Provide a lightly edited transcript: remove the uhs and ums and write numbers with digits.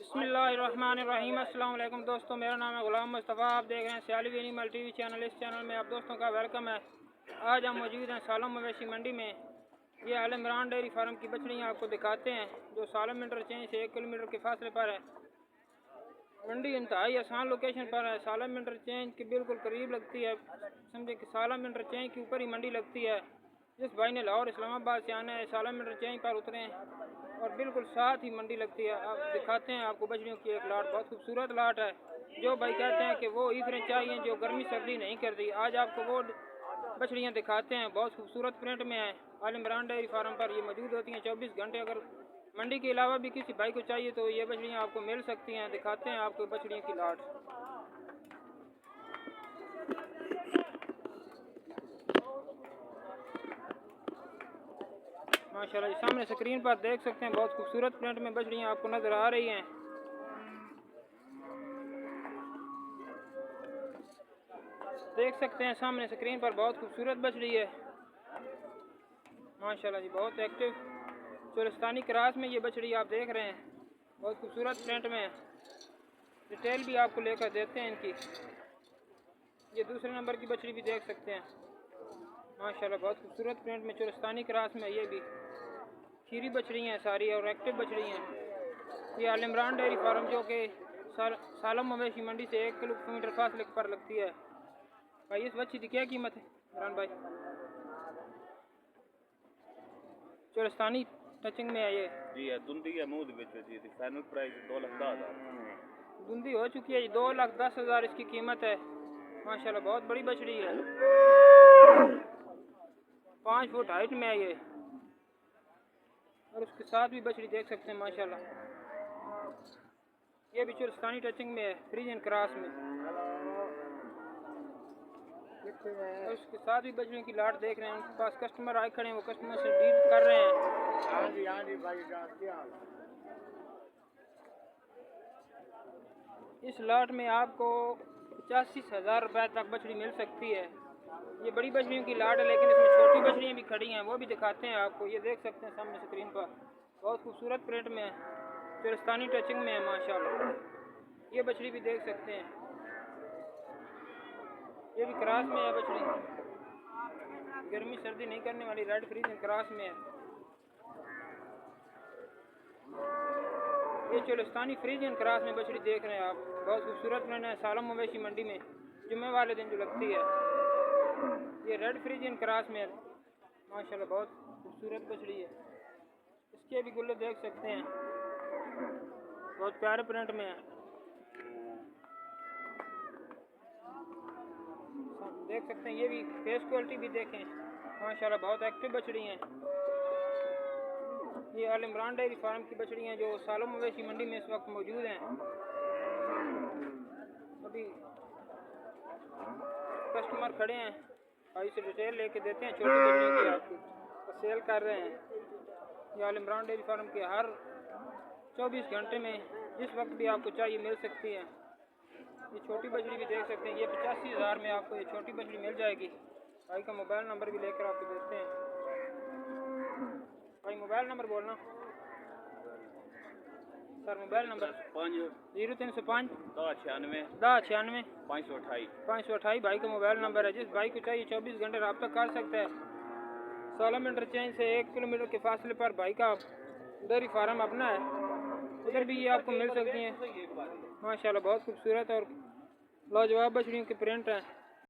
बिस्मिल्लाहिर्रहमानिर्रहीम। अस्सलाम वालेकुम दोस्तों, मेरा नाम है गुलाम मुस्तफ़ा। आप देख रहे हैं सियाली एनिमल टीवी चैनल। इस चैनल में आप दोस्तों का वेलकम है। आज हम मौजूद हैं सालम मवेशी मंडी में। ये आल इमरान डेयरी फार्म की बछड़ियाँ आपको दिखाते हैं जो सालम इंटरचेंज से 1 किलोमीटर के फासले पर है। मंडी इंतहाई आसान लोकेशन पर है। सालम इंटरचेंज के बिल्कुल करीब लगती है। समझे कि सालम इंटरचेंज के ऊपर ही मंडी लगती है। जिस भाई ने लाहौर इस्लामाबाद से आना है सालम इंटरचेंज पर उतरें और बिल्कुल साथ ही मंडी लगती है। आप दिखाते हैं आपको बछड़ियों की एक लाट, बहुत खूबसूरत लाट है। जो भाई कहते हैं कि वो ईफरें चाहिए जो गर्मी सर्दी नहीं करती, आज आपको वो बछड़ियाँ दिखाते हैं। बहुत खूबसूरत प्रिंट में है। आल इमरान डेयरी फार्म पर ये मौजूद होती हैं 24 घंटे। अगर मंडी के अलावा भी किसी भाई को चाहिए तो ये बछड़ियाँ आपको मिल सकती हैं। दिखाते हैं आपको बछड़ियों की लाट। माशाल्लाह, सामने स्क्रीन पर देख सकते हैं बहुत खूबसूरत प्रिंट में बछड़ियाँ आपको नजर आ रही हैं। देख सकते हैं सामने स्क्रीन पर बहुत खूबसूरत बछड़ी है माशाल्लाह जी, बहुत एक्टिव चोलिस्तानी क्रास में ये बछड़ी आप देख रहे हैं। बहुत खूबसूरत प्रिंट में है। डिटेल भी आपको लेकर देते हैं इनकी। ये दूसरे नंबर की बछड़ी भी देख सकते हैं माशाल्लाह, बहुत खूबसूरत प्रिंट में चोलिस्तानी क्रास में। ये भी खीरी बछड़ी हैं सारी और एक्टिव बछड़ी हैं। ये आल इमरान डेयरी फार्म जो कि सालम मवेशी मंडी से 1 किलोमीटर फासले पर लगती है। भाई इस बच्ची की क्या कीमत है इमरान भाई? चोलिस्तानी टचिंग में है ये जी है। दुंदी है मुंह जी थी। Final price 2,10,000। दुंदी हो चुकी है। 2,10,000 इसकी कीमत है माशाल्लाह। बहुत बड़ी बछड़ी है। 5 फुट हाइट में है ये और उसके साथ भी बछड़ी देख सकते हैं माशाल्लाह। ये भी चोलिस्तानी टचिंग में है, फ्रीजियन क्रॉस में। और उसके साथ भी बछड़ियों की लाट देख रहे हैं। उनके पास कस्टमर आए खड़े हैं, वो कस्टमर से डील कर रहे हैं। हाँ जी भाई जान क्या हाल। इस लाट में आपको 85,000 रुपए तक बछड़ी मिल सकती है। ये बड़ी बछड़ियों की लाट है लेकिन इसमें छोटी बछड़ियाँ भी खड़ी हैं, वो भी दिखाते हैं आपको। ये देख सकते हैं सामने स्क्रीन पर बहुत खूबसूरत प्रिंट में है, चोलिस्तानी टचिंग में है माशाल्लाह। ये बछड़ी भी देख सकते हैं। ये भी क्रॉस में है बछड़ी, गर्मी सर्दी नहीं करने वाली, रेड फ्रीजियन क्रॉस में है। ये चोलिस्तानी फ्रीजियन क्रॉस में बछड़ी देख रहे हैं आप। बहुत खूबसूरत प्रिंट है। सालम मवेशी मंडी में जुम्मे वाले दिन जो लगती है। ये रेड फ्रीजियन क्रॉस में है माशाल्लाह, बहुत खूबसूरत बछड़ी है। इसके भी गुल्ले देख सकते हैं, बहुत प्यारे प्रिंट में है। देख सकते हैं ये भी फेस क्वालिटी भी देखें माशाल्लाह, बहुत एक्टिव बछड़ी हैं। ये आल इमरान डेयरी फार्म की बछड़ी हैं जो सालम मवेशी मंडी में इस वक्त मौजूद हैं। अभी कस्टमर खड़े हैं, भाई से डिटेल लेके देते हैं। छोटी बछड़ियों की आपको सेल कर रहे हैं। ये आल इमरान डेयरी फार्म के हर 24 घंटे में जिस वक्त भी आपको चाहिए मिल सकती है। ये छोटी बछड़ी भी देख सकते हैं। ये 85,000 में आपको ये छोटी बछड़ी मिल जाएगी। भाई का मोबाइल नंबर भी लेकर आपको देते हैं। भाई मोबाइल नंबर बोलना सर। मोबाइल नंबर 0305 1096 528 भाई का मोबाइल नंबर है। जिस भाई को चाहिए 24 घंटे रब्ता कर सकता है। सालम इंटरचेंज से 1 किलोमीटर के फासले पर भाई का डेयरी फार्म अपना है, उधर भी ये आपको मिल सकती हैं माशाल्लाह। बहुत खूबसूरत और लाजवाब बछड़ियों के प्रिंट हैं।